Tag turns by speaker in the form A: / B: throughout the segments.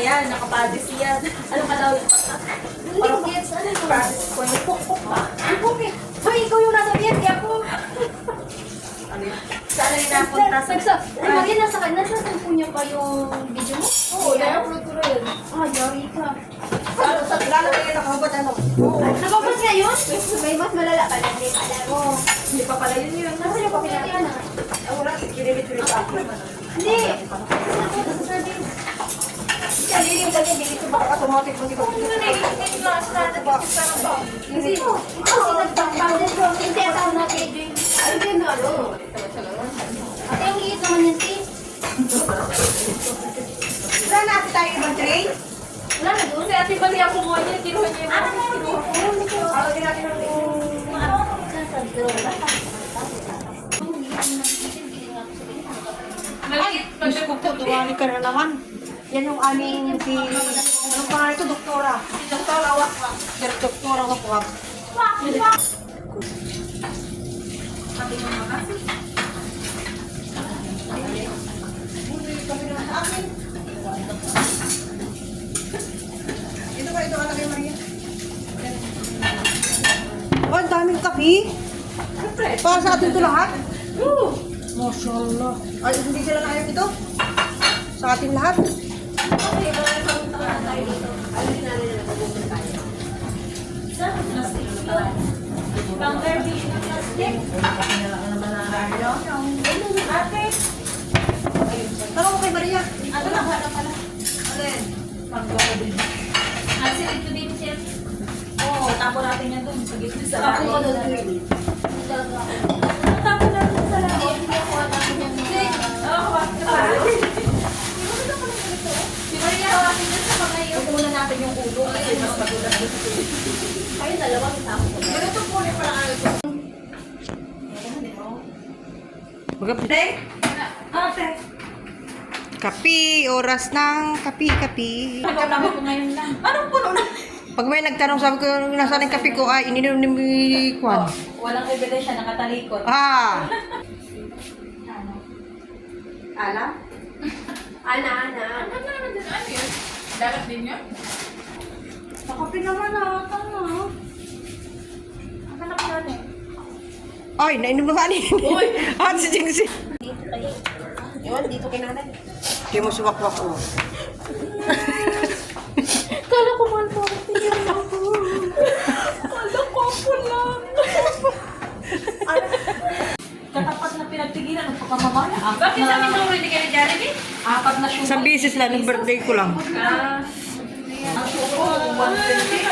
A: Yan, nakapadis yan. Ano ka daw? Parang gets, ano yung padis ko? Yung pukpuk ba?
B: Hoy, ikaw yung nasa biyete ako.
A: Saan yung napunta sa...
B: Ay, Maria, nasa niya pa yung video mo?
A: Oo, na-upload ko rin.
B: Ah, yari ka.
A: Lalagay yung nakahubad ano?
B: Nakapag nga yun? May mas malala pa lang. Hindi pala mo.
A: Hindi pa pala yun yun.
B: Nasa yung papilati ka na?
A: Wala, kinilit-ulit ako.
B: Hindi. Sabi.
A: Hindi yung ganyan, hindi ito baka automatic mo dito.
B: Kasi ikaw sinagpapagod ko. Hindi ako na kay Jane. Ay, Jane, ano? Ate, ang liit naman yan, sis.
A: Wala na ate tayo ibang tray?
B: Wala na doon.
A: Kasi ate bali ako mo niya, kinuha niya yung mga kinuha. Alagyan natin ng Diyos ko po, dumami ka na naman. Yan yung aming si... Anong pangalan ito? Doktora. Doktora Wakwak. Doktora Wakwak. Ito ba ito alagay, Maria? Oh, ang daming kape. Para sa atin ito lahat? Mashallah. Ay, hindi sila na ito? Sa atin lahat? Ate! Tanong mo kay Maria.
B: Ano na ba pala?
A: Alin?
B: Kasi ito din siya.
A: Oo, tapo natin yan doon. Sa gitna sa
B: Tapo ko doon. Tapo natin sa lahat. Hindi ako atapin yan.
A: Si Maria, hawakin dyan sa mga iyo. Pupunan natin yung ulo kasi mas magulat dito.
B: Kayo dalawa tapo ko.
A: Ganito po rin pala ang ito. Magapit. Ate. Kapi, oras ng kapi.
B: Nagkatabi ko ngayon lang.
A: Anong puno na? Pag may nagtanong, sabi ko, nasaan yung kape ko? Ay, ininom ni Kwan.
B: Walang ebidensya, nakatalikod.
A: Ah!
B: Ano?
A: Ala?
B: Ana.
C: Ano yun? Dapat din yun?
A: Nakapi naman na. Tama.
B: Ang anak ko yan eh.
A: Ay, nainom na kanin. Uy! Ah, si Jingsi.
B: Dito kayo.
A: Ewan, dito kay nanay. Hindi mo suwakwak ko.
B: Kala ko mahal po. Tingnan ako.
A: Kala ko po lang.
B: Katapat na pinagtigilan ng pagkamamaya.
C: Bakit sa amin hindi ka na Jollibee?
B: Apat na syubo.
A: Isang bisis lang, ng birthday ko lang.
B: Ang syubo, 120.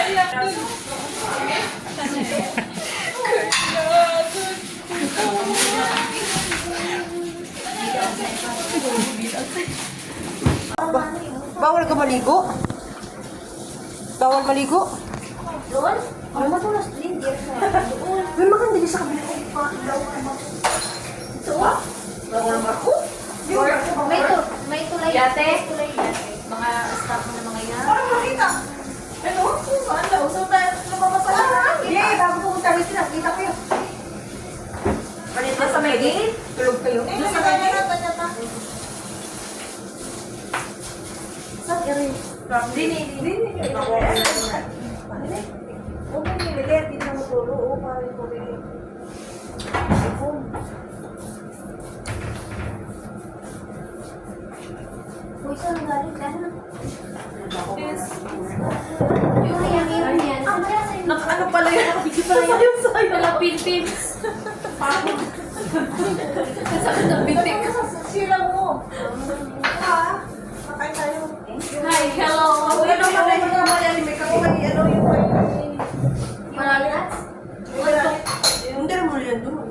A: Bawal ka maligo? Bawal maligo?
B: Doon? Ang matulas din. Doon.
A: May makandili sa kabila ko.
B: Ito ah.
A: Bawal naman ako.
B: May tulay.
C: Yate?
B: Tulay yate. Mga staff mo na mga yan.
A: Parang makita. Ano? Saan daw? So, lumabas pa lang. Hindi, bago pumunta rin sila. Kita ko yun. Nasa may gate? Tulog kayo? Nasa may gate?
B: Saan rin?
A: Dini. Ako. Okay, nililit. Hindi na magulo. Oo, parang ko rin.
B: Uy, saan galing? Saan?
A: Yes.
B: Yung yan. Ah, wala sa'yo.
A: Ano pala yun? Sayo-sayo.
B: Wala Philippines.
A: Sakit ng bitik. Sila mo. Ha? Makain tayo.
B: Hi, hello.
A: Wala naman na yung naman yan. May kakuha ano yung
B: Marami na?
A: Hindi mo yan doon.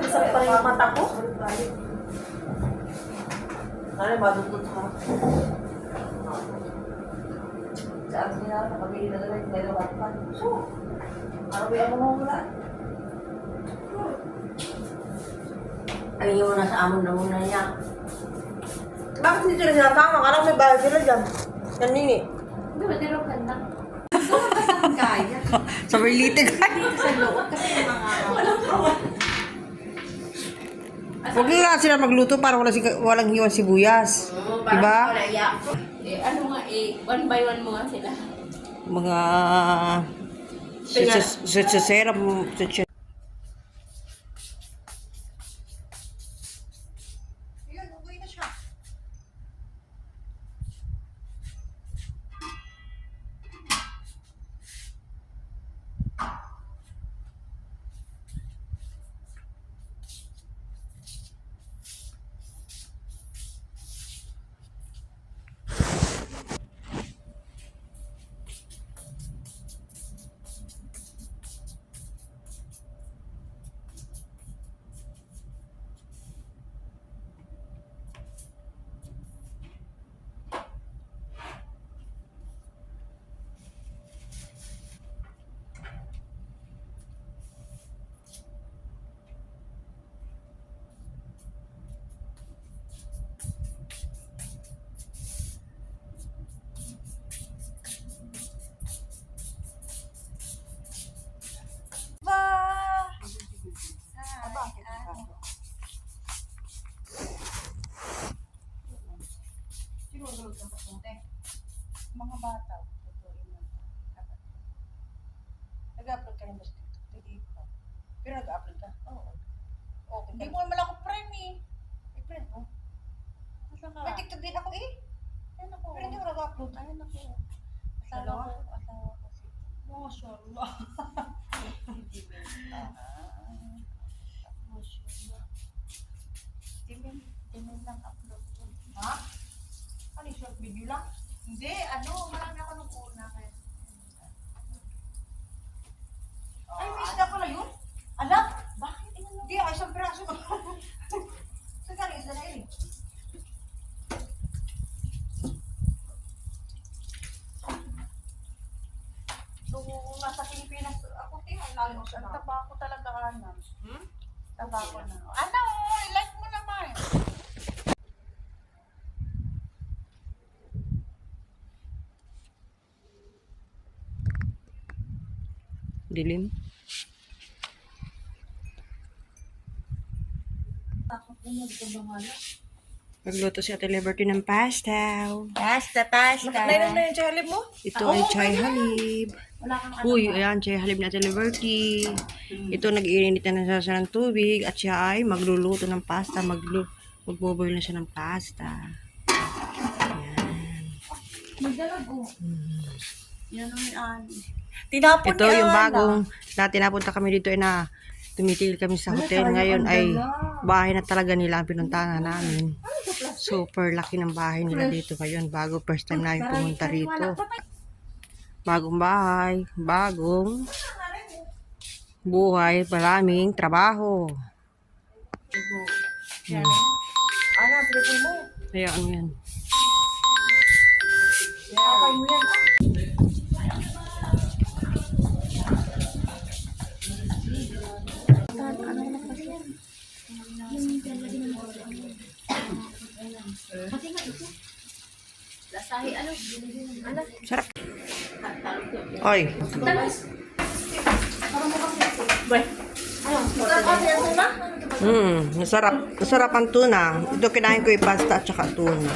A: Isang pa rin yung mata ko. Ano, madukot ha? Saan sila? Nakabili na lang yung dalawa pa. So, ano ba yung mga wala? Ayaw mo na sa amon na muna niya. Bakit hindi sila sinasama? Karang may bahay sila dyan. Kanini.
B: Di ba, nero ganda?
A: Sa Merlite ka.
B: Sa loob kasi yung mga...
A: Huwag nga sila magluto para walang hiwan sibuyas. Diba?
C: Ano nga one by one mo nga sila.
A: Mga... Setsera. Ayun, okay na siya.
D: Mga bata. Nag-upload ka rin ba? Hindi pa. Pero nag-upload ka? Oo. Okay. Hindi mo naman ako friend eh. May friend mo? May TikTok din ako eh. Ayun ako. Pero hindi mo nag-upload. Ayun ako. Asawa ko. Asawa ko. Masyaallah. Masyaallah. Timin lang upload ko. Ha? Ano yung short video lang? Hindi, marami ako nung una. Ay, may isda pala yun? Alam? Bakit? Hindi, ay isang piraso. Saan ka isda na yun? So, nasa Pilipinas ako, ang lalo ko siya. Taba ko talaga, Ana. Taba ko na. Ana, i-like mo naman.
A: Dilim. Nagluto si Ate Liberty ng pasta.
D: Pasta. Nakainom na yung halib mo?
A: Ito ay chai halib.
D: Wala kang
A: Uy, ayan, chai halib ni Ate Liberty. Ito, nag-iinit na siya ng tubig at siya ay magluluto ng pasta. Magboboil na siya ng pasta.
D: Magdalago. Yan ang may ani. Tinapon
A: Ito yung bagong, dati napunta kami dito ay na tumitigil kami sa hotel. Ngayon ay bahay na talaga nila ang pinuntahan namin. Super laki ng bahay nila dito ngayon. Bago first time namin pumunta rito. Bagong bahay, bagong buhay, maraming trabaho.
D: Ana, telephone mo.
A: Kaya ano yan.
D: Tatay mo yan.
B: Lasahi, ano?
A: Sarap. Oy. Masarap. Masarap ang tuna. Ito kinain ko yung pasta at saka tuna.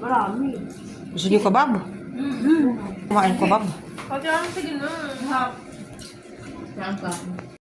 D: Marami.
A: Gusto niyo kabab? Kumain kabab.
C: Sige na. Saan ka?